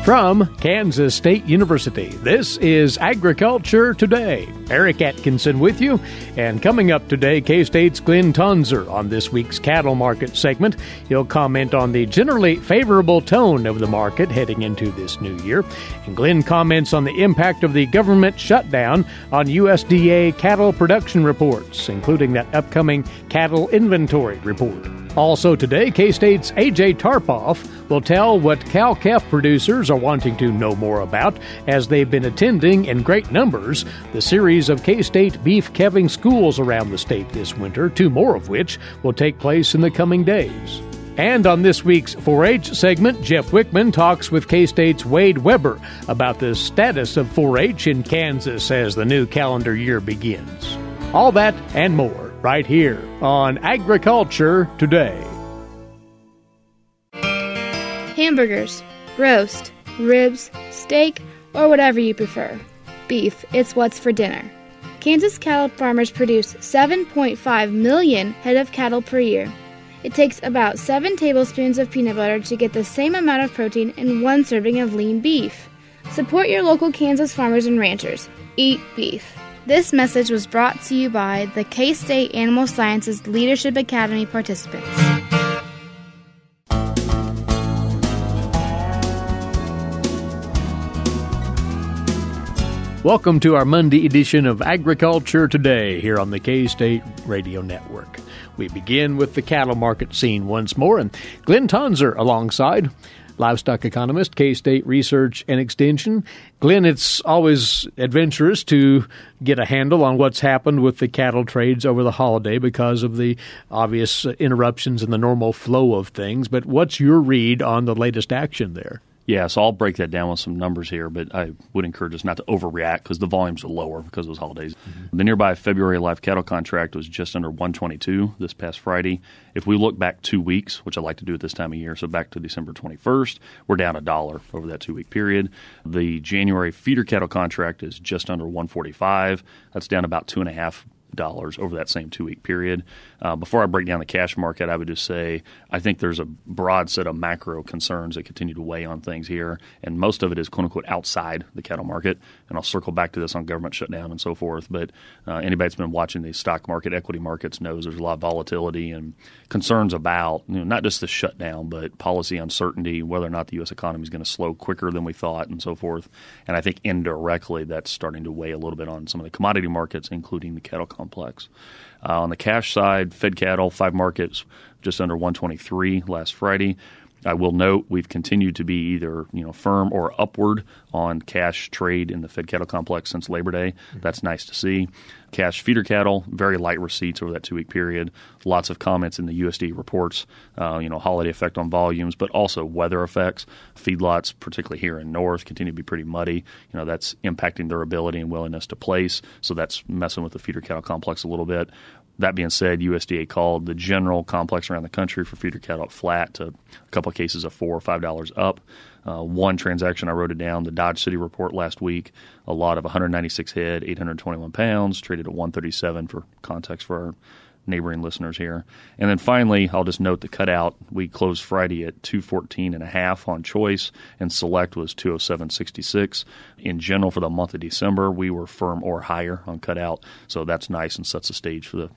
From Kansas State University, this is Agriculture Today. Eric Atkinson with you. And coming up today, K-State's Glynn Tonsor on this week's cattle market segment. He'll comment on the generally favorable tone of the market heading into this new year. And Glynn comments on the impact of the government shutdown on USDA cattle production reports, including that upcoming cattle inventory report. Also today, K-State's A.J. Tarpoff will tell what cow-calf producers are wanting to know more about as they've been attending in great numbers the series of K-State Beef Calving Schools around the state this winter, 2 more of which will take place in the coming days. And on this week's 4-H segment, Jeff Wickman talks with K-State's Wade Weber about the status of 4-H in Kansas as the new calendar year begins. All that and more right here on Agriculture Today. Hamburgers, roast, ribs, steak, or whatever you prefer. Beef, it's what's for dinner. Kansas cattle farmers produce 7.5 million head of cattle per year. It takes about 7 tablespoons of peanut butter to get the same amount of protein in 1 serving of lean beef. Support your local Kansas farmers and ranchers. Eat beef. This message was brought to you by the K-State Animal Sciences Leadership Academy participants. Welcome to our Monday edition of Agriculture Today here on the K-State Radio Network. We begin with the cattle market scene once more, and Glynn Tonsor alongside livestock economist, K-State Research and Extension. Glynn, it's always adventurous to get a handle on what's happened with the cattle trades over the holiday because of the obvious interruptions in the normal flow of things. But what's your read on the latest action there? Yeah, so I'll break that down with some numbers here, but I would encourage us not to overreact because the volumes are lower because of those holidays. Mm-hmm. The nearby February live cattle contract was just under 122 this past Friday. If we look back 2 weeks, which I like to do at this time of year, so back to December 21st, we're down $1 over that 2-week period. The January feeder cattle contract is just under 145. That's down about $2.50 over that same 2-week period. Before I break down the cash market, I would just say I think there's a broad set of macro concerns that continue to weigh on things here, and most of it is quote-unquote outside the cattle market, and I'll circle back to this on government shutdown and so forth, but anybody that's been watching the stock market, equity markets knows there's a lot of volatility and concerns about not just the shutdown, but policy uncertainty, whether or not the U.S. economy is going to slow quicker than we thought and so forth, and I think indirectly that's starting to weigh a little bit on some of the commodity markets, including the cattle complex. On the cash side, fed cattle, 5 markets, just under 123 last Friday. I will note we've continued to be either firm or upward on cash trade in the fed cattle complex since Labor Day. That's nice to see. Cash feeder cattle, very light receipts over that 2-week period. Lots of comments in the USDA reports, holiday effect on volumes, but also weather effects. Feedlots, particularly here in North, continue to be pretty muddy. That's impacting their ability and willingness to place, so that's messing with the feeder cattle complex a little bit. That being said, USDA called the general complex around the country for feeder cattle flat to a couple of cases of $4 or $5 up. One transaction, I wrote it down, the Dodge City report last week, a lot of 196 head, 821 pounds, traded at 137 for context for our neighboring listeners here. And then finally, I'll just note the cutout. We closed Friday at 214.5 on choice, and select was 207.66. In general, for the month of December, we were firm or higher on cutout, so that's nice and sets the stage for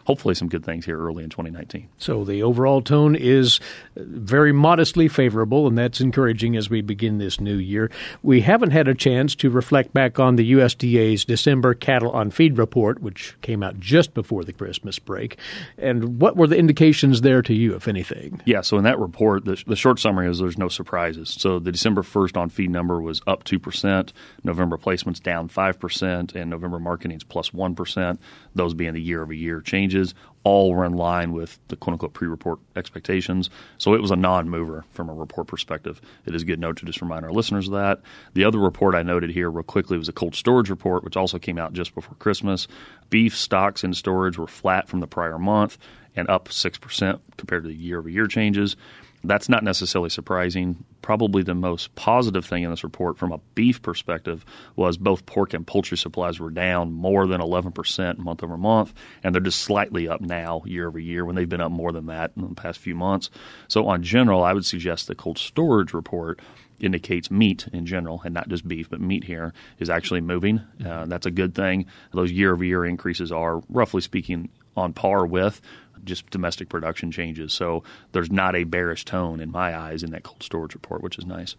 hopefully some good things here early in 2019. So the overall tone is very modestly favorable, and that's encouraging as we begin this new year. We haven't had a chance to reflect back on the USDA's December cattle on feed report, which came out just before the Christmas break. And what were the indications there to you, if anything? Yeah, so in that report, the short summary is there's no surprises. So the December 1st on feed number was up 2%, November placements down 5%, and November marketing's plus 1%, those being the year-over-year changes. All were in line with the quote-unquote pre-report expectations. So it was a non-mover from a report perspective. It is a good note to just remind our listeners of that. The other report I noted here real quickly was a cold storage report, which also came out just before Christmas. Beef stocks in storage were flat from the prior month and up 6% compared to the year-over-year changes. That's not necessarily surprising. Probably the most positive thing in this report from a beef perspective was both pork and poultry supplies were down more than 11% month over month, and they're just slightly up now year over year when they've been up more than that in the past few months. So on general, I would suggest the cold storage report indicates meat in general, and not just beef, but meat here is actually moving. That's a good thing. Those year-over-year increases are, roughly speaking, on par with just domestic production changes. So there's not a bearish tone in my eyes in that cold storage report, which is nice.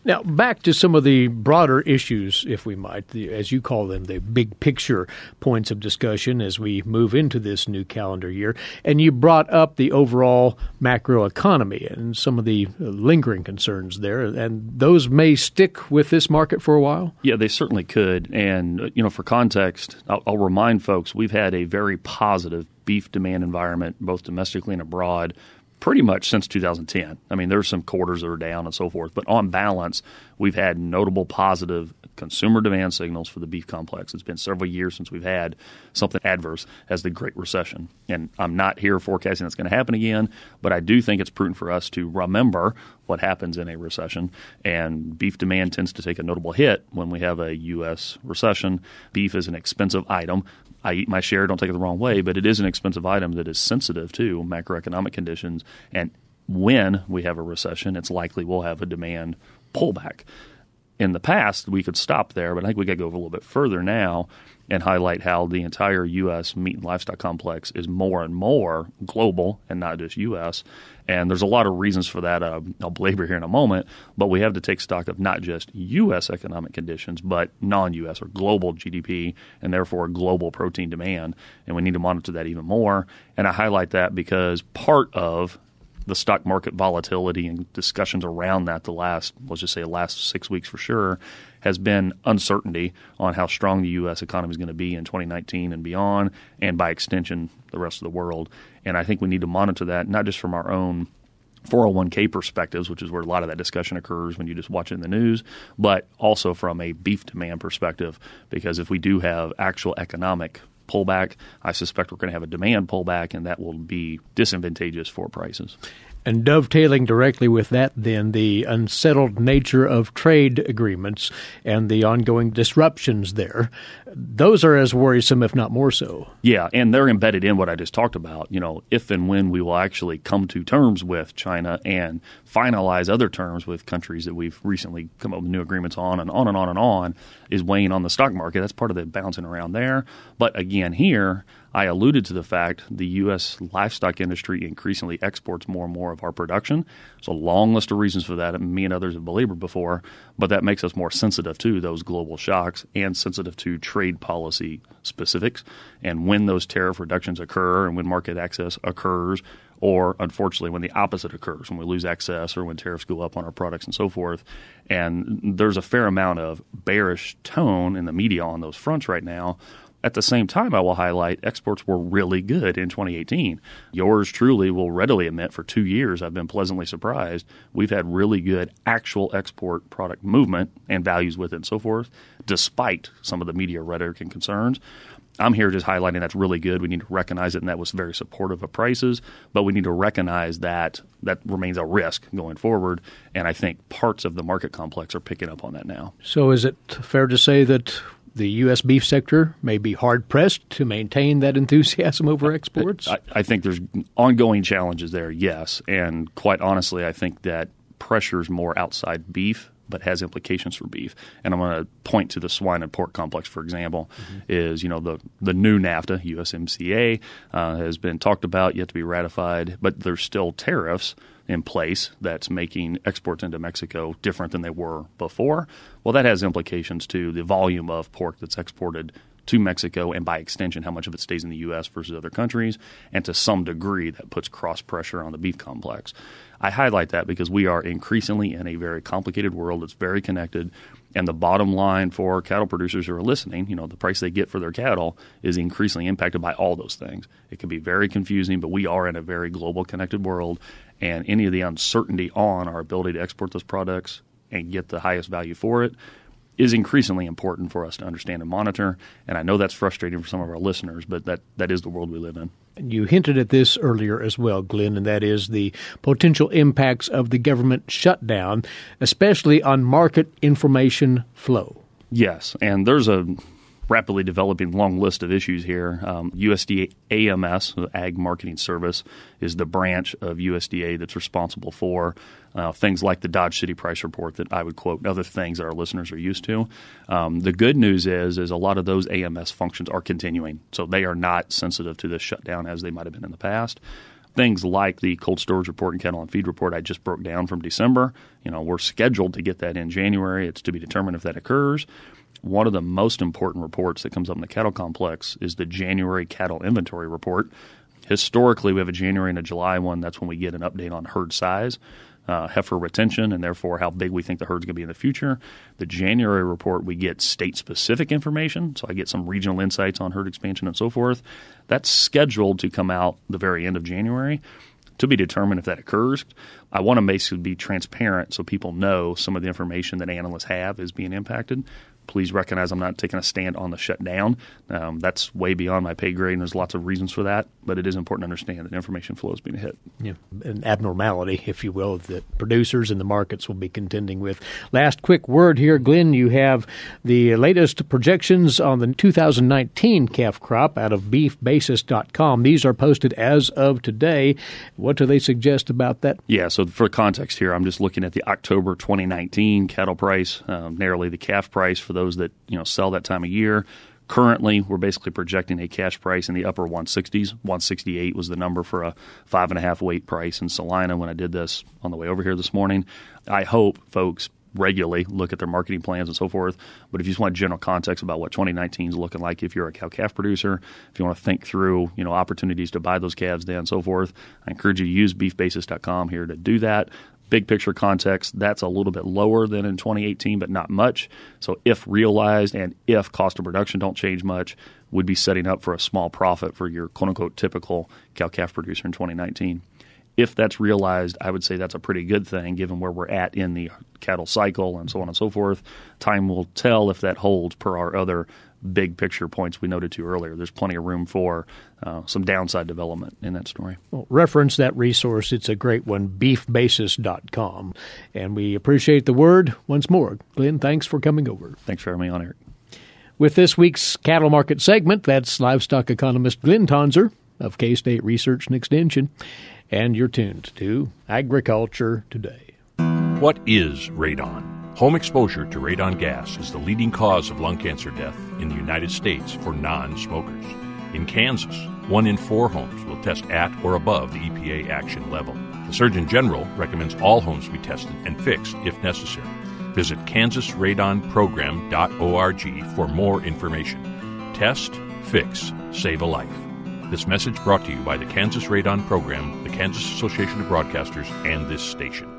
Now, back to some of the broader issues, if we might, as you call them, the big picture points of discussion as we move into this new calendar year. And you brought up the overall macroeconomy and some of the lingering concerns there, and those may stick with this market for a while? Yeah, they certainly could. And, for context, I'll remind folks, we've had a very positive beef demand environment, both domestically and abroad, pretty much since 2010. I mean, there's some quarters that are down and so forth, but on balance, we've had notable positive consumer demand signals for the beef complex. It's been several years since we've had something adverse as the Great Recession. And I'm not here forecasting that's going to happen again, but I do think it's prudent for us to remember what happens in a recession. And beef demand tends to take a notable hit when we have a U.S. recession. Beef is an expensive item. I eat my share, don't take it the wrong way, but it is an expensive item that is sensitive to macroeconomic conditions. And when we have a recession, it's likely we'll have a demand pullback. In the past, we could stop there, but I think we got to go a little bit further now and highlight how the entire U.S. meat and livestock complex is more and more global and not just U.S. And there's a lot of reasons for that. I'll belabor here in a moment, but we have to take stock of not just U.S. economic conditions, but non-U.S. or global GDP and therefore global protein demand. And we need to monitor that even more. And I highlight that because part of the stock market volatility and discussions around that let's just say the last 6 weeks for sure, has been uncertainty on how strong the U.S. economy is going to be in 2019 and beyond, and by extension, the rest of the world. And I think we need to monitor that, not just from our own 401k perspectives, which is where a lot of that discussion occurs when you just watch it in the news, but also from a beef demand perspective, because if we do have actual economic pullback, I suspect we're going to have a demand pullback, and that will be disadvantageous for prices. And dovetailing directly with that, then, the unsettled nature of trade agreements and the ongoing disruptions there, those are as worrisome, if not more so. Yeah, and they're embedded in what I just talked about. If and when we will actually come to terms with China and finalize other terms with countries that we've recently come up with new agreements on and on and on and on, is weighing on the stock market. That's part of the bouncing around there. But again, here, I alluded to the fact the U.S. livestock industry increasingly exports more and more of our production. There's a long list of reasons for that, and me and others have belabored before, but that makes us more sensitive to those global shocks and sensitive to trade policy specifics. And when those tariff reductions occur and when market access occurs, or unfortunately when the opposite occurs, when we lose access or when tariffs go up on our products and so forth. And there's a fair amount of bearish tone in the media on those fronts right now. At the same time, I will highlight exports were really good in 2018. Yours truly will readily admit for 2 years I've been pleasantly surprised. We've had really good actual export product movement and values with it and so forth, despite some of the media rhetoric and concerns. I'm here just highlighting that's really good. We need to recognize it, and that was very supportive of prices, but we need to recognize that that remains a risk going forward, and I think parts of the market complex are picking up on that now. So is it fair to say that the U.S. beef sector may be hard-pressed to maintain that enthusiasm over exports? I think there's ongoing challenges there, yes. And quite honestly, I think that pressure's more outside beef but has implications for beef. And I'm going to point to the swine and pork complex, for example, is, the new NAFTA, USMCA, has been talked about, yet to be ratified, but there's still tariffs in place that's making exports into Mexico different than they were before. Well, that has implications to the volume of pork that's exported to Mexico, and by extension, how much of it stays in the U.S. versus other countries. And to some degree, that puts cross pressure on the beef complex. I highlight that because we are increasingly in a very complicated world. It's very connected. And the bottom line for cattle producers who are listening, the price they get for their cattle is increasingly impacted by all those things. It can be very confusing, but we are in a very global connected world. And any of the uncertainty on our ability to export those products and get the highest value for it is increasingly important for us to understand and monitor. And I know that's frustrating for some of our listeners, but that is the world we live in. You hinted at this earlier as well, Glynn, and that is the potential impacts of the government shutdown, especially on market information flow. Yes, and there's a rapidly developing long list of issues here. USDA AMS, the Ag Marketing Service, is the branch of USDA that's responsible for things like the Dodge City Price Report that I would quote, and other things that our listeners are used to. The good news is a lot of those AMS functions are continuing, so they are not sensitive to this shutdown as they might have been in the past. Things like the cold storage report and cattle and feed report I just broke down from December, we're scheduled to get that in January. It's to be determined if that occurs. One of the most important reports that comes up in the cattle complex is the January cattle inventory report. Historically, we have a January and a July one. That's when we get an update on herd size, heifer retention, and therefore how big we think the herd's going to be in the future. The January report, we get state-specific information, so I get some regional insights on herd expansion and so forth. That's scheduled to come out the very end of January. To be determined if that occurs. I want to basically be transparent so people know some of the information that analysts have is being impacted. Please recognize I'm not taking a stand on the shutdown. That's way beyond my pay grade, and there's lots of reasons for that. But it is important to understand that information flow is being hit. Yeah, an abnormality, if you will, that producers and the markets will be contending with. Last quick word here, Glynn. You have the latest projections on the 2019 calf crop out of beefbasis.com. These are posted as of today. What do they suggest about that? Yeah, so for context here, I'm just looking at the October 2019 cattle price, narrowly the calf price for those that sell that time of year. Currently, we're basically projecting a cash price in the upper 160s. 168 was the number for a 5.5 weight price in Salina when I did this on the way over here this morning. I hope folks regularly look at their marketing plans and so forth. But if you just want general context about what 2019 is looking like, if you're a cow-calf producer, if you want to think through opportunities to buy those calves then and so forth, I encourage you to use beefbasis.com here to do that. Big picture context, that's a little bit lower than in 2018, but not much. So if realized and if cost of production don't change much, would be setting up for a small profit for your quote-unquote typical cow-calf producer in 2019. If that's realized, I would say that's a pretty good thing given where we're at in the cattle cycle and so on and so forth. Time will tell if that holds per our other big picture points we noted to earlier. There's plenty of room for some downside development in that story. Well, reference that resource. It's a great one, beefbasis.com. And we appreciate the word once more. Glynn, thanks for coming over. Thanks for having me on, Eric. With this week's cattle market segment, that's livestock economist Glynn Tonsor of K-State Research and Extension. And you're tuned to Agriculture Today. What is radon? Home exposure to radon gas is the leading cause of lung cancer death in the United States for non-smokers. In Kansas, 1 in 4 homes will test at or above the EPA action level. The Surgeon General recommends all homes be tested and fixed if necessary. Visit kansasradonprogram.org for more information. Test, fix, save a life. This message brought to you by the Kansas Radon Program, the Kansas Association of Broadcasters, and this station.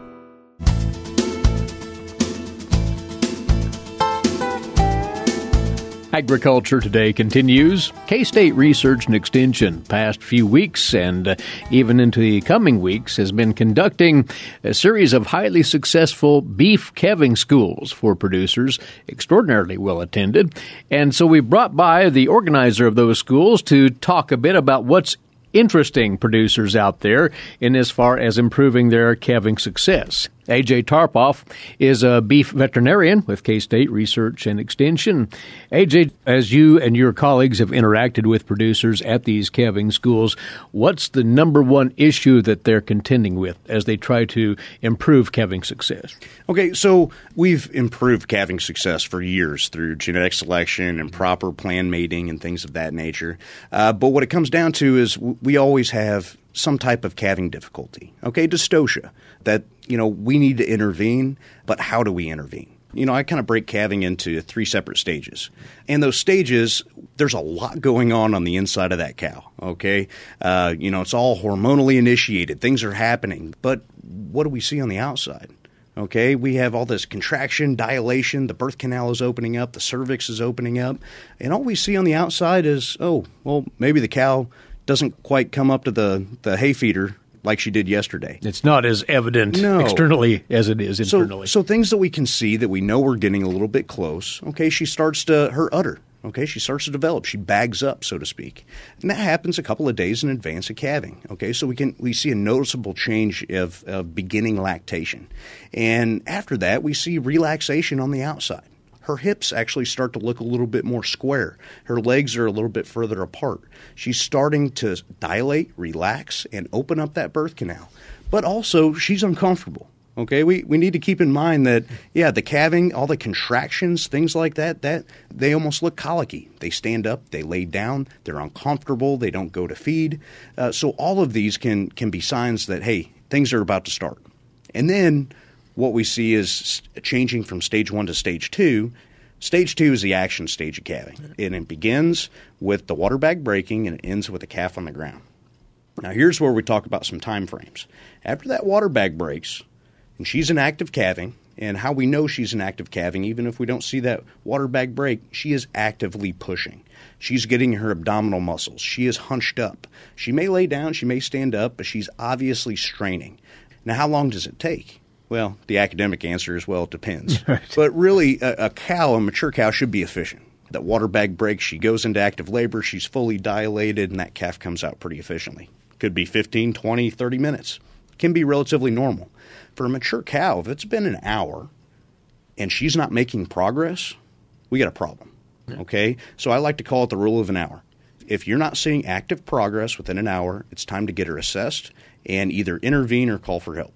Agriculture Today continues. K-State Research and Extension, past few weeks and even into the coming weeks, has been conducting a series of highly successful beef calving schools for producers, extraordinarily well attended. And so we brought by the organizer of those schools to talk a bit about what's interesting producers out there in as far as improving their calving success. A.J. Tarpoff is a beef veterinarian with K-State Research and Extension. A.J., as you and your colleagues have interacted with producers at these calving schools, what's the number one issue that they're contending with as they try to improve calving success? Okay, so we've improved calving success for years through genetic selection and proper plan mating and things of that nature. But what it comes down to is we always have some type of calving difficulty, dystocia, that, we need to intervene, but how do we intervene? I kind of break calving into 3 separate stages. And those stages, there's a lot going on the inside of that cow, it's all hormonally initiated. Things are happening. But what do we see on the outside? We have all this contraction, dilation, the birth canal is opening up, the cervix is opening up, and all we see on the outside is, maybe the cow doesn't quite come up to the hay feeder like she did yesterday. It's not as evident externally as it is internally. So things that we can see that we know we're getting a little bit close, she starts to, her udder, she starts to develop. She bags up, so to speak. And that happens a couple of days in advance of calving. So we see a noticeable change of beginning lactation. And after that, we see relaxation on the outside. her hips actually start to look a little bit more square. Her legs are a little bit further apart. She's starting to dilate, relax, and open up that birth canal. But also, she's uncomfortable. Okay, we need to keep in mind that, the calving, all the contractions, things like that, they almost look colicky. They stand up, they lay down, they're uncomfortable, they don't go to feed. So all of these can be signs that, hey, things are about to start. And then what we see is changing from stage 1 to stage 2. Stage 2 is the action stage of calving, and it begins with the water bag breaking and it ends with the calf on the ground. Now here's where we talk about some time frames. After that water bag breaks, and she's in active calving, and how we know she's in active calving, even if we don't see that water bag break, she is actively pushing. She's getting her abdominal muscles. She is hunched up. She may lay down, she may stand up, but she's obviously straining. Now, how long does it take? Well, the academic answer is, well, it depends. Right. But really, a mature cow, should be efficient. That water bag breaks, she goes into active labor, she's fully dilated, and that calf comes out pretty efficiently. Could be 15, 20, 30 minutes. Can be relatively normal. For a mature cow, if it's been an hour and she's not making progress, we got a problem, okay? So I like to call it the rule of an hour. If you're not seeing active progress within an hour, it's time to get her assessed and either intervene or call for help.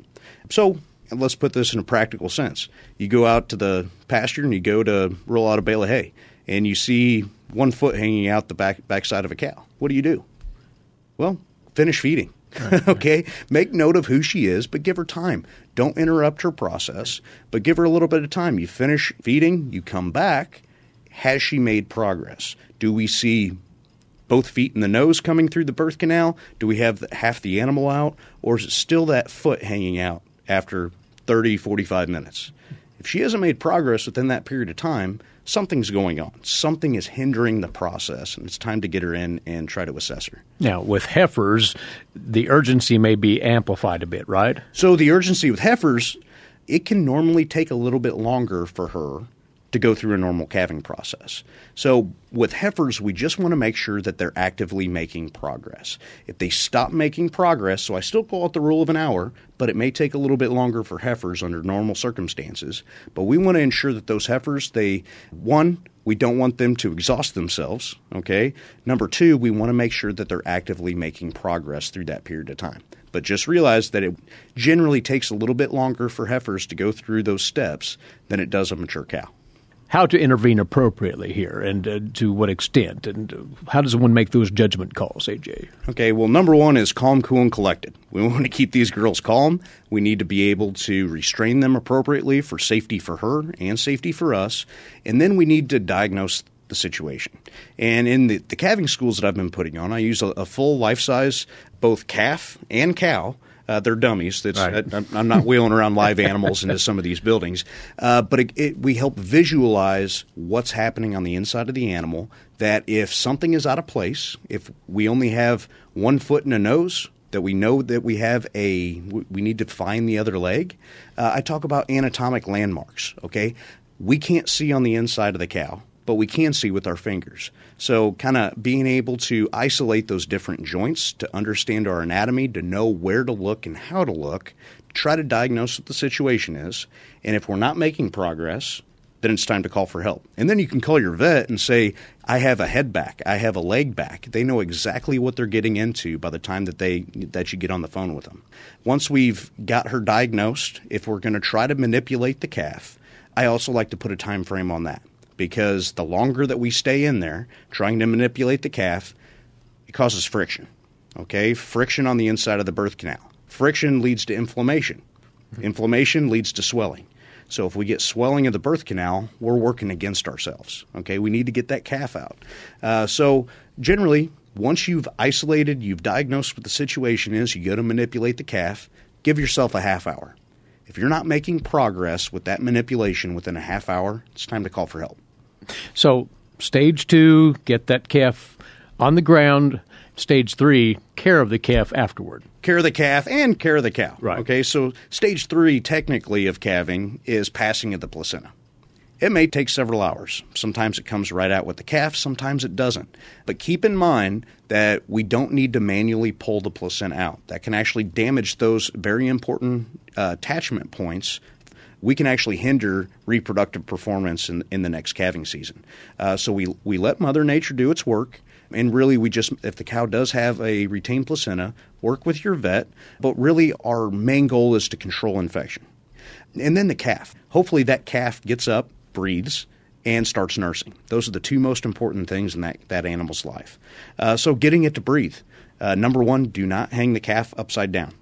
So let's put this in a practical sense. You go out to the pasture and you go to roll out a bale of hay and you see one foot hanging out the backside of a cow. What do? Well, finish feeding. Okay, make note of who she is, but give her time. Don't interrupt her process, but give her a little bit of time. You finish feeding, you come back. Has she made progress? Do we see both feet and the nose coming through the birth canal? Do we have half the animal out? Or is it still that foot hanging out after 30, 45 minutes? If she hasn't made progress within that period of time, something's going on. Something is hindering the process, and it's time to get her in and try to assess her. Now, with heifers, the urgency may be amplified a bit, right? So the urgency with heifers, it can normally take a little bit longer for her to go through a normal calving process. So with heifers, we just want to make sure that they're actively making progress. If they stop making progress, so I still call it the rule of an hour, but it may take a little bit longer for heifers under normal circumstances. But we want to ensure that those heifers, we don't want them to exhaust themselves, okay? Number 2, we want to make sure that they're actively making progress through that period of time. But just realize that it generally takes a little bit longer for heifers to go through those steps than it does a mature cow. How to intervene appropriately here, and to what extent, and how does one make those judgment calls, AJ? Okay, well, number 1 is calm, cool, and collected. We want to keep these girls calm. We need to be able to restrain them appropriately for safety for her and safety for us, and then we need to diagnose the situation. And in the calving schools that I've been putting on, I use a full life-size, both calf and cow. They're dummies. Right. I'm not wheeling around live animals into some of these buildings. But we help visualize what's happening on the inside of the animal, that if something is out of place, if we only have one foot and a nose, that we know that we need to find the other leg. I talk about anatomic landmarks, okay? We can't see on the inside of the cow, but we can see with our fingers. So kind of being able to isolate those different joints, to understand our anatomy, to know where to look and how to look, try to diagnose what the situation is. And if we're not making progress, then it's time to call for help. And then you can call your vet and say, I have a head back, I have a leg back. They know exactly what they're getting into by the time that you get on the phone with them. Once we've got her diagnosed, if we're going to try to manipulate the calf, I also like to put a time frame on that. Because the longer that we stay in there trying to manipulate the calf, it causes friction, okay? Friction on the inside of the birth canal. Friction leads to inflammation. Inflammation leads to swelling. So if we get swelling of the birth canal, we're working against ourselves, okay? We need to get that calf out. So generally, once you've isolated, you've diagnosed what the situation is, you go to manipulate the calf, give yourself a half hour. If you're not making progress with that manipulation within a half hour, it's time to call for help. So stage 2, get that calf on the ground. Stage 3, care of the calf afterward. Care of the calf and care of the cow. Right. Okay, so stage 3 technically of calving is passing of the placenta. It may take several hours. Sometimes it comes right out with the calf, sometimes it doesn't. But keep in mind that we don't need to manually pull the placenta out. That can actually damage those very important attachment points we can actually hinder reproductive performance in the next calving season. So we let Mother Nature do its work. And really, if the cow does have a retained placenta, work with your vet. But really, our main goal is to control infection. And then the calf. Hopefully that calf gets up, breathes, and starts nursing. Those are the two most important things in that animal's life. So getting it to breathe. Number one, do not hang the calf upside down.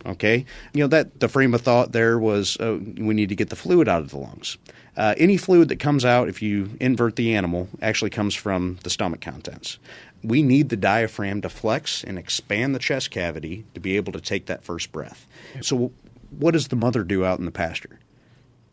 Okay? The frame of thought there was we need to get the fluid out of the lungs. Any fluid that comes out if you invert the animal actually comes from the stomach contents. We need the diaphragm to flex and expand the chest cavity to be able to take that first breath. So what does the mother do out in the pasture?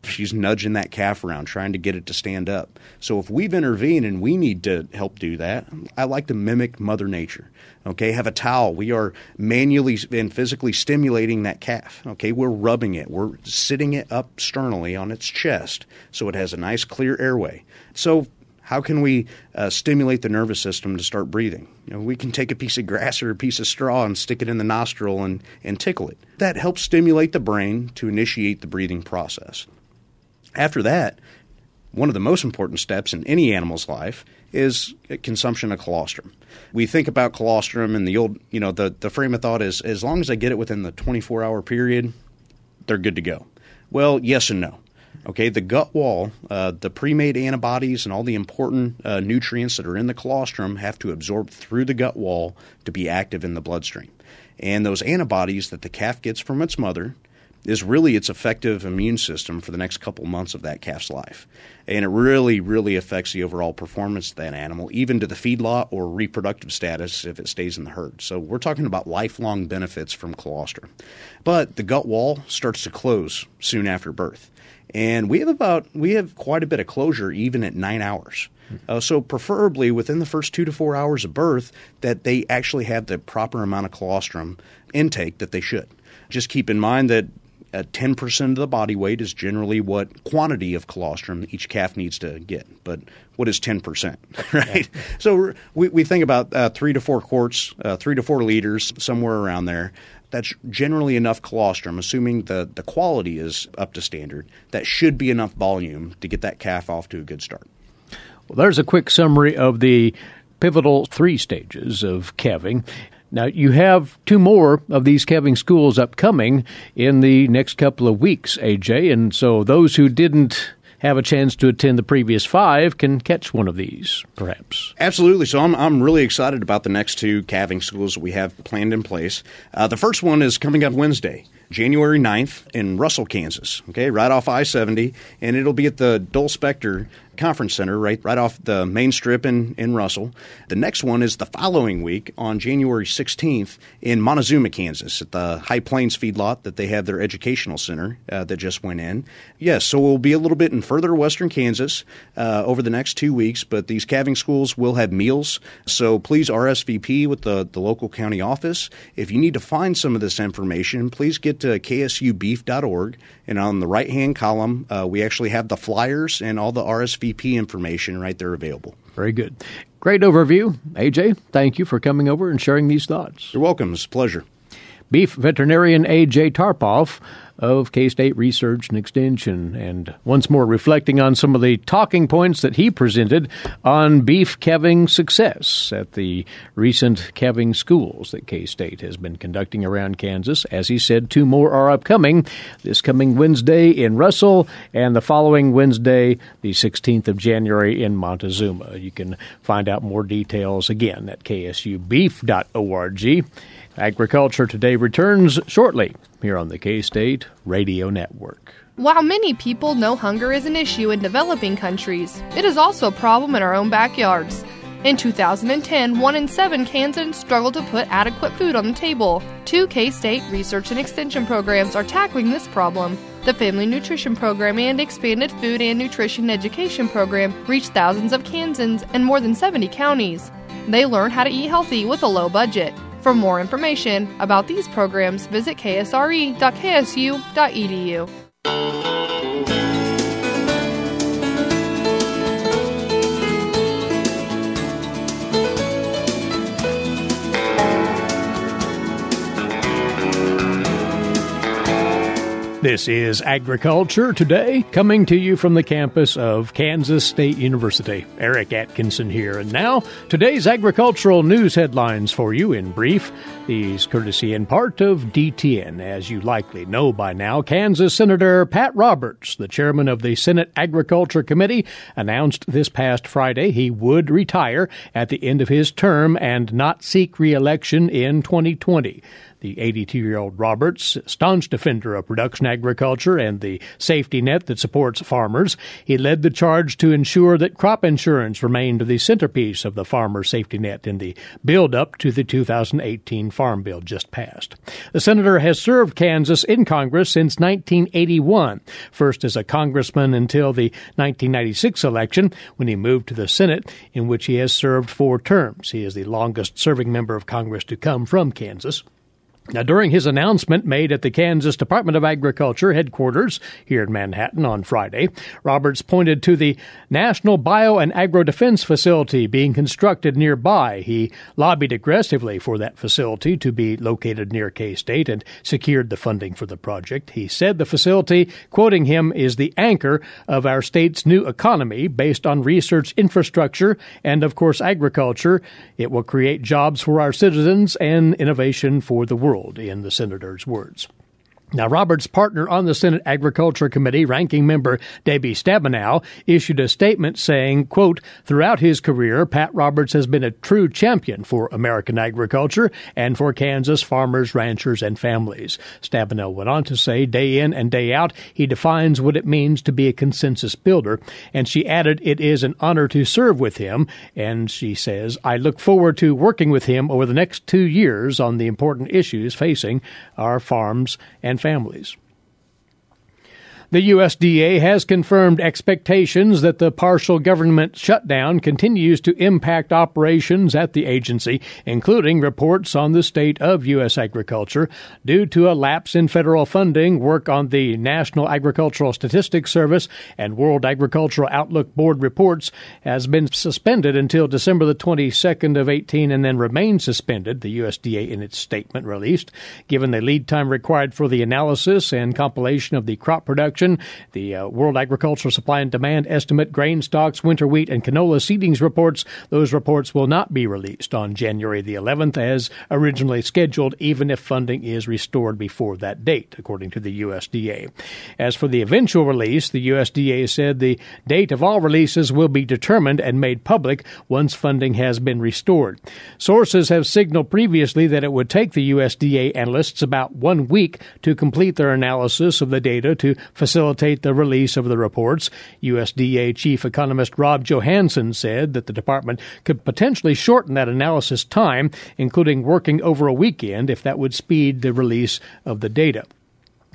She's nudging that calf around, trying to get it to stand up. So if we've intervened and we need to help do that, I like to mimic Mother Nature. Okay, have a towel. We are manually and physically stimulating that calf. Okay, we're rubbing it. We're sitting it up sternally on its chest so it has a nice clear airway. So how can we stimulate the nervous system to start breathing? We can take a piece of grass or a piece of straw and stick it in the nostril and tickle it. That helps stimulate the brain to initiate the breathing process. After that, one of the most important steps in any animal's life is consumption of colostrum. We think about colostrum and the old, the frame of thought is as long as I get it within the 24-hour period, they're good to go. Well, yes and no. Okay, the gut wall, the pre-made antibodies and all the important nutrients that are in the colostrum have to absorb through the gut wall to be active in the bloodstream. And those antibodies that the calf gets from its mother is really its effective immune system for the next couple months of that calf's life. And it really, really affects the overall performance of that animal, even to the feedlot or reproductive status if it stays in the herd. So we're talking about lifelong benefits from colostrum. But the gut wall starts to close soon after birth. And we have quite a bit of closure even at 9 hours. So preferably within the first 2 to 4 hours of birth that they actually have the proper amount of colostrum intake that they should. Just keep in mind that 10% of the body weight is generally what quantity of colostrum each calf needs to get. But what is 10%, right? Yeah. So we think about 3 to 4 quarts, 3 to 4 liters, somewhere around there. That's generally enough colostrum, assuming the quality is up to standard. That should be enough volume to get that calf off to a good start. Well, there's a quick summary of the pivotal 3 stages of calving. Now, you have 2 more of these calving schools upcoming in the next couple of weeks, AJ, and so those who didn't have a chance to attend the previous 5 can catch one of these, perhaps. Absolutely. So I'm really excited about the next 2 calving schools that we have planned in place. The first one is coming up Wednesday, January 9th in Russell, Kansas, okay, right off I-70, and it'll be at the Dole Spector Conference Center right off the main strip in Russell. The next one is the following week on January 16th in Montezuma, Kansas at the High Plains feedlot that they have their educational center that just went in. Yes, so we'll be a little bit in further western Kansas over the next 2 weeks, but these calving schools will have meals, so please RSVP with the local county office. If you need to find some of this information, please get to ksubeef.org, and on the right-hand column, we actually have the flyers and all the RSVP information right there available. Very good. Great overview. AJ, thank you for coming over and sharing these thoughts. You're welcome. It's a pleasure. Beef veterinarian AJ Tarpoff of K-State Research and Extension, and once more reflecting on some of the talking points that he presented on beef calving success at the recent calving schools that K-State has been conducting around Kansas. As he said, 2 more are upcoming, this coming Wednesday in Russell and the following Wednesday, the 16th of January in Montezuma. You can find out more details again at ksubeef.org. Agriculture Today returns shortly here on the K-State Radio Network. While many people know hunger is an issue in developing countries, it is also a problem in our own backyards. In 2010, 1 in 7 Kansans struggled to put adequate food on the table. 2 K-State Research and Extension programs are tackling this problem. The Family Nutrition Program and Expanded Food and Nutrition Education Program reach thousands of Kansans in more than 70 counties. They learn how to eat healthy with a low budget. For more information about these programs, visit ksre.ksu.edu. This is Agriculture Today, coming to you from the campus of Kansas State University. Eric Atkinson here. And now, today's agricultural news headlines for you in brief. These courtesy in part of DTN. As you likely know by now, Kansas Senator Pat Roberts, the chairman of the Senate Agriculture Committee, announced this past Friday he would retire at the end of his term and not seek re-election in 2020. The 82-year-old Roberts, staunch defender of production agriculture and the safety net that supports farmers, he led the charge to ensure that crop insurance remained the centerpiece of the farmer safety net in the build-up to the 2018 Farm Bill just passed. The senator has served Kansas in Congress since 1981, first as a congressman until the 1996 election, when he moved to the Senate, in which he has served 4 terms. He is the longest-serving member of Congress to come from Kansas. Now, during his announcement made at the Kansas Department of Agriculture headquarters here in Manhattan on Friday, Roberts pointed to the National Bio and Agro Defense Facility being constructed nearby. He lobbied aggressively for that facility to be located near K-State and secured the funding for the project. He said the facility, quoting him, is the anchor of our state's new economy based on research infrastructure and, of course, agriculture. It will create jobs for our citizens and innovation for the world, in the senator's words. Now, Roberts' partner on the Senate Agriculture Committee, Ranking Member Debbie Stabenow, issued a statement saying, quote, throughout his career, Pat Roberts has been a true champion for American agriculture and for Kansas farmers, ranchers, and families. Stabenow went on to say, day in and day out, he defines what it means to be a consensus builder. And she added, it is an honor to serve with him. And she says, I look forward to working with him over the next 2 years on the important issues facing our farms and families. The USDA has confirmed expectations that the partial government shutdown continues to impact operations at the agency, including reports on the state of U.S. agriculture. Due to a lapse in federal funding, work on the National Agricultural Statistics Service and World Agricultural Outlook Board reports has been suspended until December the 22nd of 18 and then remains suspended, the USDA in its statement released. Given the lead time required for the analysis and compilation of the crop production, the World Agricultural Supply and Demand Estimate, grain stocks, winter wheat, and canola seedings reports, those reports will not be released on January the 11th as originally scheduled, even if funding is restored before that date, according to the USDA. As for the eventual release, the USDA said the date of all releases will be determined and made public once funding has been restored. Sources have signaled previously that it would take the USDA analysts about 1 week to complete their analysis of the data to facilitate the release of the reports. USDA Chief Economist Rob Johansson said that the department could potentially shorten that analysis time, including working over a weekend, if that would speed the release of the data.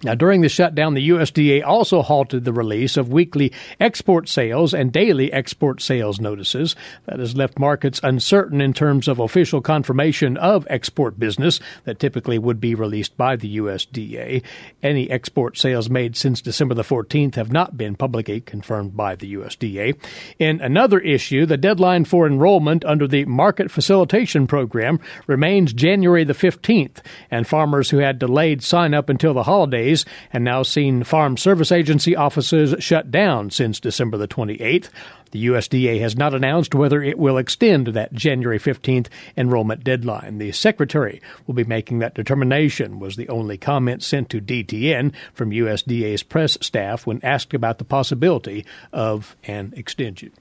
Now, during the shutdown, the USDA also halted the release of weekly export sales and daily export sales notices. That has left markets uncertain in terms of official confirmation of export business that typically would be released by the USDA. Any export sales made since December the 14th have not been publicly confirmed by the USDA. In another issue, the deadline for enrollment under the Market Facilitation Program remains January the 15th, and farmers who had delayed sign-up until the holidays and now seen Farm Service Agency offices shut down since December the 28th. The USDA has not announced whether it will extend that January 15th enrollment deadline. The secretary will be making that determination, was the only comment sent to DTN from USDA's press staff when asked about the possibility of an extension.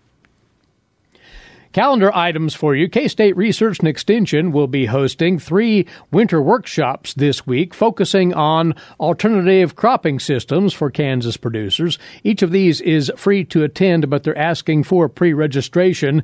Calendar items for you. K-State Research and Extension will be hosting 3 winter workshops this week focusing on alternative cropping systems for Kansas producers. Each of these is free to attend, but they're asking for pre-registration.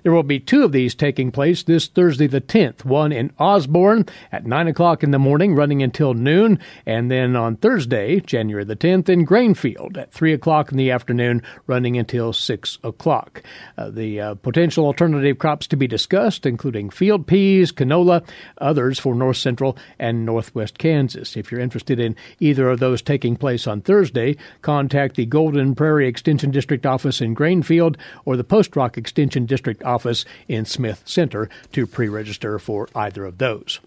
There will be 2 of these taking place this Thursday the 10th, one in Osborne at 9 o'clock in the morning running until noon, and then on Thursday, January the 10th, in Grainfield at 3 o'clock in the afternoon running until 6 o'clock. The potential alternative crops to be discussed, including field peas, canola, others for north central and northwest Kansas. If you're interested in either of those taking place on Thursday, contact the Golden Prairie Extension District office in Grainfield or the Post Rock Extension District office in Smith Center to pre-register for either of those.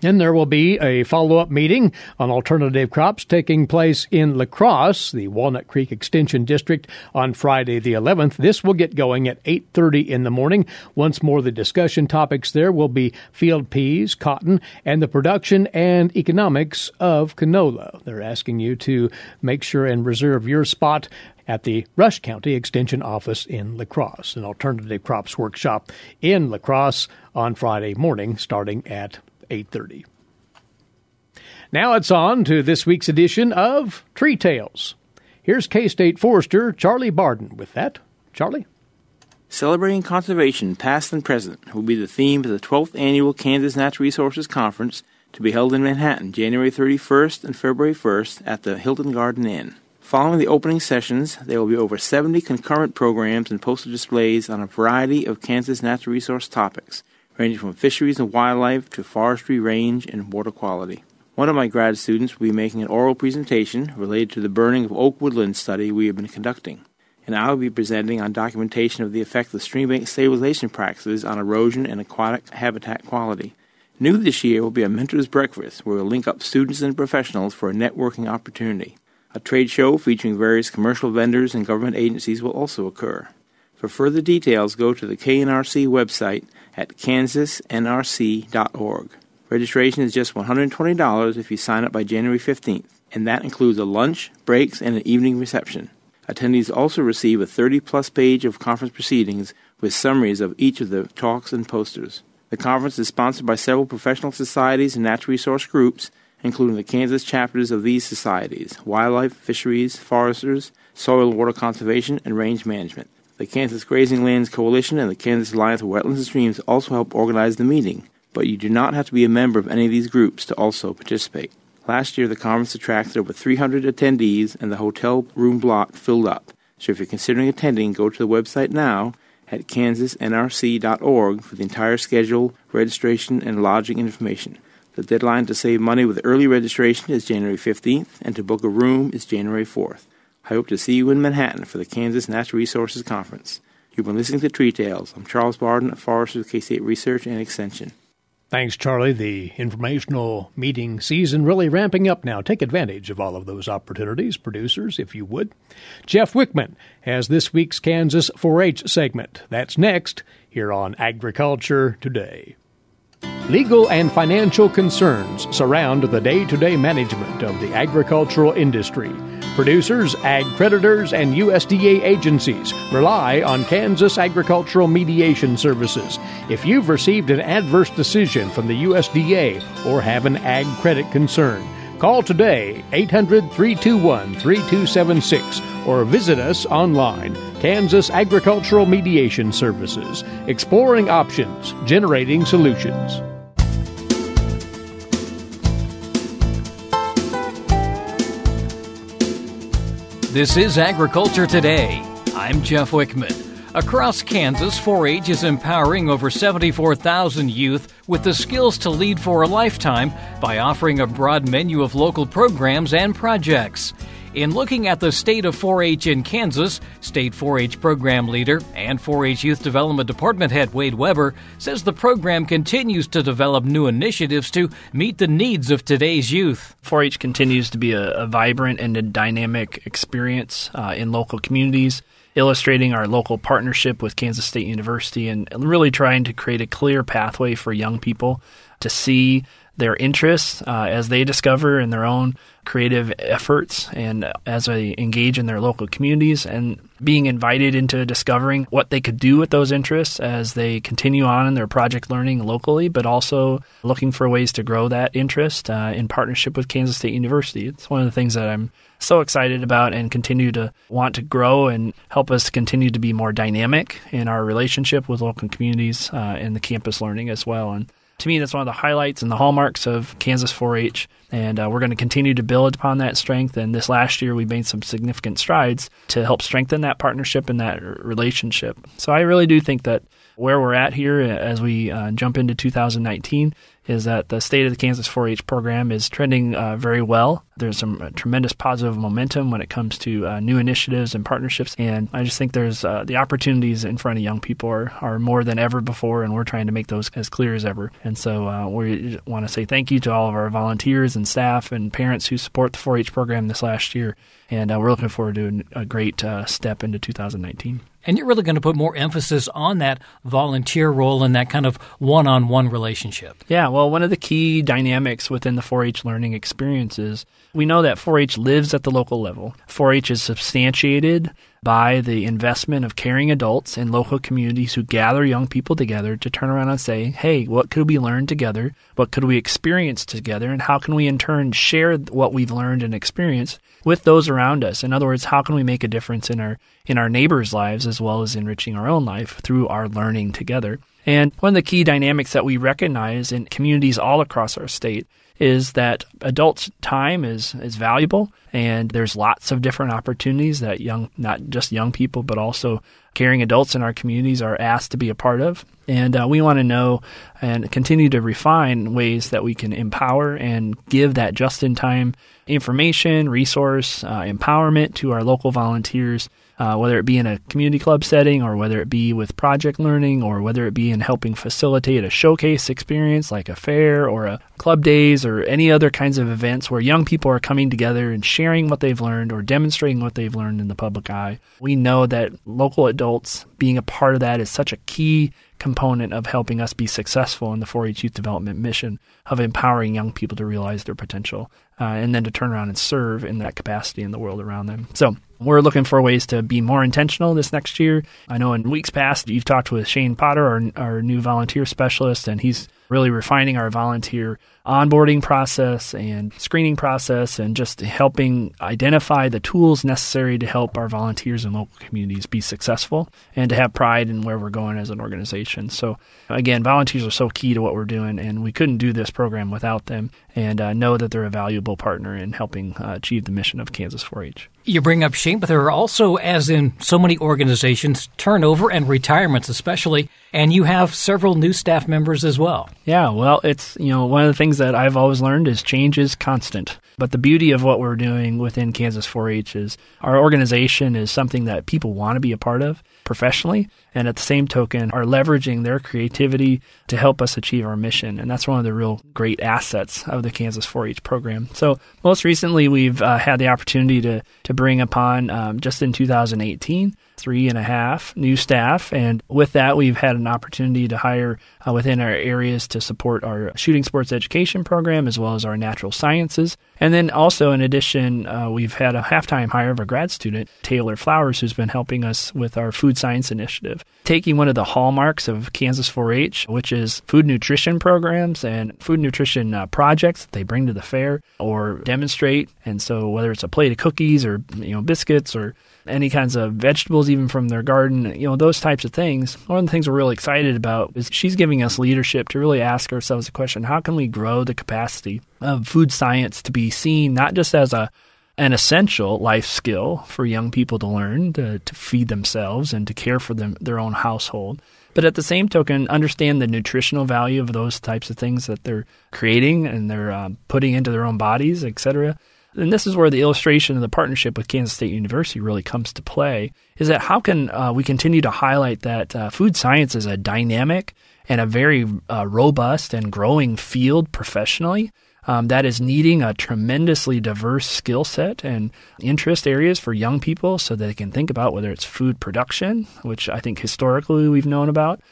And there will be a follow-up meeting on alternative crops taking place in La Crosse, the Walnut Creek Extension District, on Friday the 11th. This will get going at 8:30 in the morning. Once more, the discussion topics there will be field peas, cotton, and the production and economics of canola. They're asking you to make sure and reserve your spot at the Rush County Extension Office in La Crosse, an alternative crops workshop in La Crosse on Friday morning starting at 8:30. Now it's on to this week's edition of Tree Tales. Here's K-State forester Charlie Barden with that. Charlie? Celebrating conservation, past and present, will be the theme of the 12th Annual Kansas Natural Resources Conference to be held in Manhattan, January 31st and February 1st at the Hilton Garden Inn. Following the opening sessions, there will be over 70 concurrent programs and poster displays on a variety of Kansas natural resource topics, ranging from fisheries and wildlife to forestry, range, and water quality. One of my grad students will be making an oral presentation related to the burning of oak woodland study we have been conducting. And I will be presenting on documentation of the effect of streambank stabilization practices on erosion and aquatic habitat quality. New this year will be a mentor's breakfast where we'll link up students and professionals for a networking opportunity. A trade show featuring various commercial vendors and government agencies will also occur. For further details, go to the KNRC website at kansasnrc.org. Registration is just $120 if you sign up by January 15th, and that includes a lunch, breaks, and an evening reception. Attendees also receive a 30-plus page of conference proceedings with summaries of each of the talks and posters. The conference is sponsored by several professional societies and natural resource groups, including the Kansas chapters of these societies: wildlife, fisheries, foresters, soil and water conservation, and range management. The Kansas Grazing Lands Coalition and the Kansas Alliance for Wetlands and Streams also help organize the meeting, but you do not have to be a member of any of these groups to also participate. Last year, the conference attracted over 300 attendees, and the hotel room block filled up. So if you're considering attending, go to the website now at kansasnrc.org for the entire schedule, registration, and lodging information. The deadline to save money with early registration is January 15th, and to book a room is January 4th. I hope to see you in Manhattan for the Kansas Natural Resources Conference. You've been listening to Tree Tales. I'm Charles Barden, a forester with K-State Research and Extension. Thanks, Charlie. The informational meeting season really ramping up now. Take advantage of all of those opportunities, producers, if you would. Jeff Wickman has this week's Kansas 4-H segment. That's next here on Agriculture Today. Legal and financial concerns surround the day-to-day management of the agricultural industry. Producers, ag creditors, and USDA agencies rely on Kansas Agricultural Mediation Services. If you've received an adverse decision from the USDA or have an ag credit concern, call today 800-321-3276 or visit us online. Kansas Agricultural Mediation Services, exploring options, generating solutions. This is Agriculture Today. I'm Jeff Wickman. Across Kansas, 4-H is empowering over 74,000 youth with the skills to lead for a lifetime by offering a broad menu of local programs and projects. In looking at the state of 4-H in Kansas, State 4-H Program Leader and 4-H Youth Development Department Head Wade Weber says the program continues to develop new initiatives to meet the needs of today's youth. 4-H continues to be a vibrant and a dynamic experience in local communities, illustrating our local partnership with Kansas State University and really trying to create a clear pathway for young people to see their interests as they discover in their own creative efforts and as they engage in their local communities, and being invited into discovering what they could do with those interests as they continue on in their project learning locally, but also looking for ways to grow that interest in partnership with Kansas State University. It's one of the things that I'm so excited about and continue to want to grow and help us continue to be more dynamic in our relationship with local communities and the campus learning as well. And to me, that's one of the highlights and the hallmarks of Kansas 4-H, and we're going to continue to build upon that strength. And this last year, we made some significant strides to help strengthen that partnership and that relationship. So I really do think that where we're at here as we jump into 2019 is that the state of the Kansas 4-H program is trending very well. There's some tremendous positive momentum when it comes to new initiatives and partnerships, and I just think there's the opportunities in front of young people are more than ever before, and we're trying to make those as clear as ever. And so we want to say thank you to all of our volunteers and staff and parents who support the 4-H program this last year, and we're looking forward to a great step into 2019. And you're really going to put more emphasis on that volunteer role and that kind of one-on-one relationship. Yeah, well, one of the key dynamics within the 4-H learning experience is we know that 4-H lives at the local level. 4-H is substantiated by the investment of caring adults in local communities who gather young people together to turn around and say, hey, what could we learn together? What could we experience together? And how can we in turn share what we've learned and experienced with those around us? In other words, how can we make a difference in our neighbors' lives as well as enriching our own life through our learning together? And one of the key dynamics that we recognize in communities all across our state is that adults' time is valuable, and there's lots of different opportunities that not just young people, but also caring adults in our communities are asked to be a part of. And we want to know and continue to refine ways that we can empower and give that just-in-time information, resource, empowerment to our local volunteers, whether it be in a community club setting or whether it be with project learning or whether it be in helping facilitate a showcase experience like a fair or a club days or any other kinds of events where young people are coming together and sharing what they've learned or demonstrating what they've learned in the public eye. We know that local adults being a part of that is such a key component of helping us be successful in the 4-H youth development mission of empowering young people to realize their potential and then to turn around and serve in that capacity in the world around them. So we're looking for ways to be more intentional this next year. I know in weeks past you've talked with Shane Potter, our new volunteer specialist, and he's really refining our volunteer onboarding process and screening process and just helping identify the tools necessary to help our volunteers in local communities be successful and to have pride in where we're going as an organization. So again, volunteers are so key to what we're doing, and we couldn't do this program without them, and know that they're a valuable partner in helping achieve the mission of Kansas 4-H. You bring up Shane, but there are also, as in so many organizations, turnover and retirements especially, and you have several new staff members as well. Yeah, well, it's one of the things that I've always learned is change is constant. But the beauty of what we're doing within Kansas 4-H is our organization is something that people want to be a part of professionally, and at the same token are leveraging their creativity to help us achieve our mission. And that's one of the real great assets of the Kansas 4-H program. So most recently, we've had the opportunity to bring upon, just in 2018, 3.5 new staff. And with that, we've had an opportunity to hire within our areas to support our shooting sports education program as well as our natural sciences. And then also, in addition, we've had a half-time hire of a grad student, Taylor Flowers, who's been helping us with our food science initiative, taking one of the hallmarks of Kansas 4-H, which is food nutrition programs and food nutrition projects that they bring to the fair or demonstrate. And so whether it's a plate of cookies or biscuits or any kinds of vegetables even from their garden, those types of things. One of the things we're really excited about is she's giving us leadership to really ask ourselves the question, how can we grow the capacity of food science to be seen not just as an essential life skill for young people to learn, to feed themselves and to care for their own household, but at the same token, understand the nutritional value of those types of things that they're creating and they're putting into their own bodies, etc. And this is where the illustration of the partnership with Kansas State University really comes to play, is that how can we continue to highlight that food science is a dynamic and a very robust and growing field professionally that is needing a tremendously diverse skill set and interest areas for young people so that they can think about whether it's food production, which I think historically we've known about,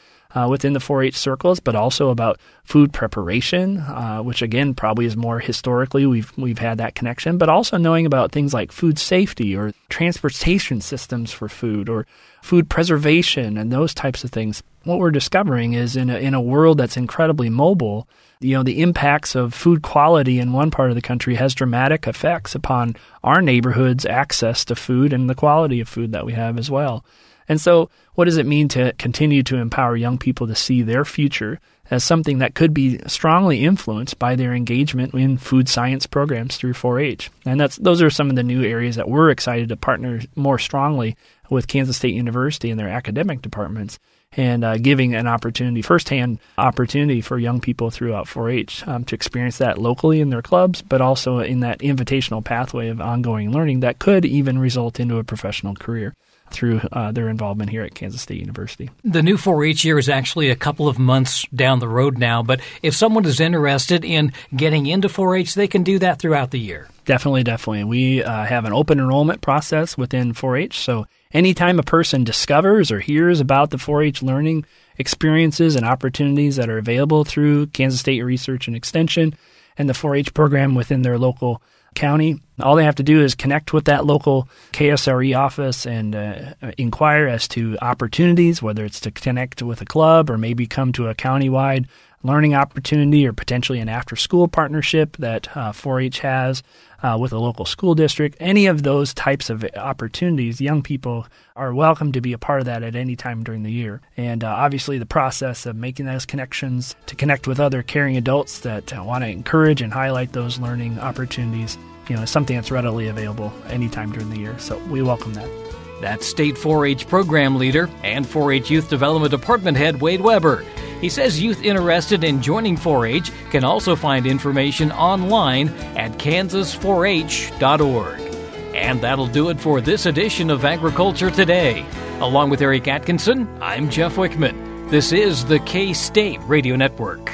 within the 4-H circles, but also about food preparation, which again probably is more historically we've had that connection, but also knowing about things like food safety or transportation systems for food or food preservation and those types of things. What we're discovering is in a world that's incredibly mobile, the impacts of food quality in one part of the country has dramatic effects upon our neighborhood's access to food and the quality of food that we have as well. And so what does it mean to continue to empower young people to see their future as something that could be strongly influenced by their engagement in food science programs through 4-H? And those are some of the new areas that we're excited to partner more strongly with Kansas State University and their academic departments and giving an opportunity, firsthand opportunity for young people throughout 4-H to experience that locally in their clubs, but also in that invitational pathway of ongoing learning that could even result into a professional career through their involvement here at Kansas State University. The new 4-H year is actually a couple of months down the road now, but if someone is interested in getting into 4-H, they can do that throughout the year. Definitely. We have an open enrollment process within 4-H, so anytime a person discovers or hears about the 4-H learning experiences and opportunities that are available through Kansas State Research and Extension and the 4-H program within their local county, all they have to do is connect with that local KSRE office and inquire as to opportunities, whether it's to connect with a club or maybe come to a countywide learning opportunity or potentially an after-school partnership that 4-H has with a local school district. Any of those types of opportunities, young people are welcome to be a part of that at any time during the year. And obviously the process of making those connections to connect with other caring adults that want to encourage and highlight those learning opportunities, is something that's readily available anytime during the year. So we welcome that. That's State 4-H Program Leader and 4-H Youth Development Department Head Wade Weber. He says youth interested in joining 4-H can also find information online at kansas4h.org. And that'll do it for this edition of Agriculture Today. Along with Eric Atkinson, I'm Jeff Wickman. This is the K-State Radio Network.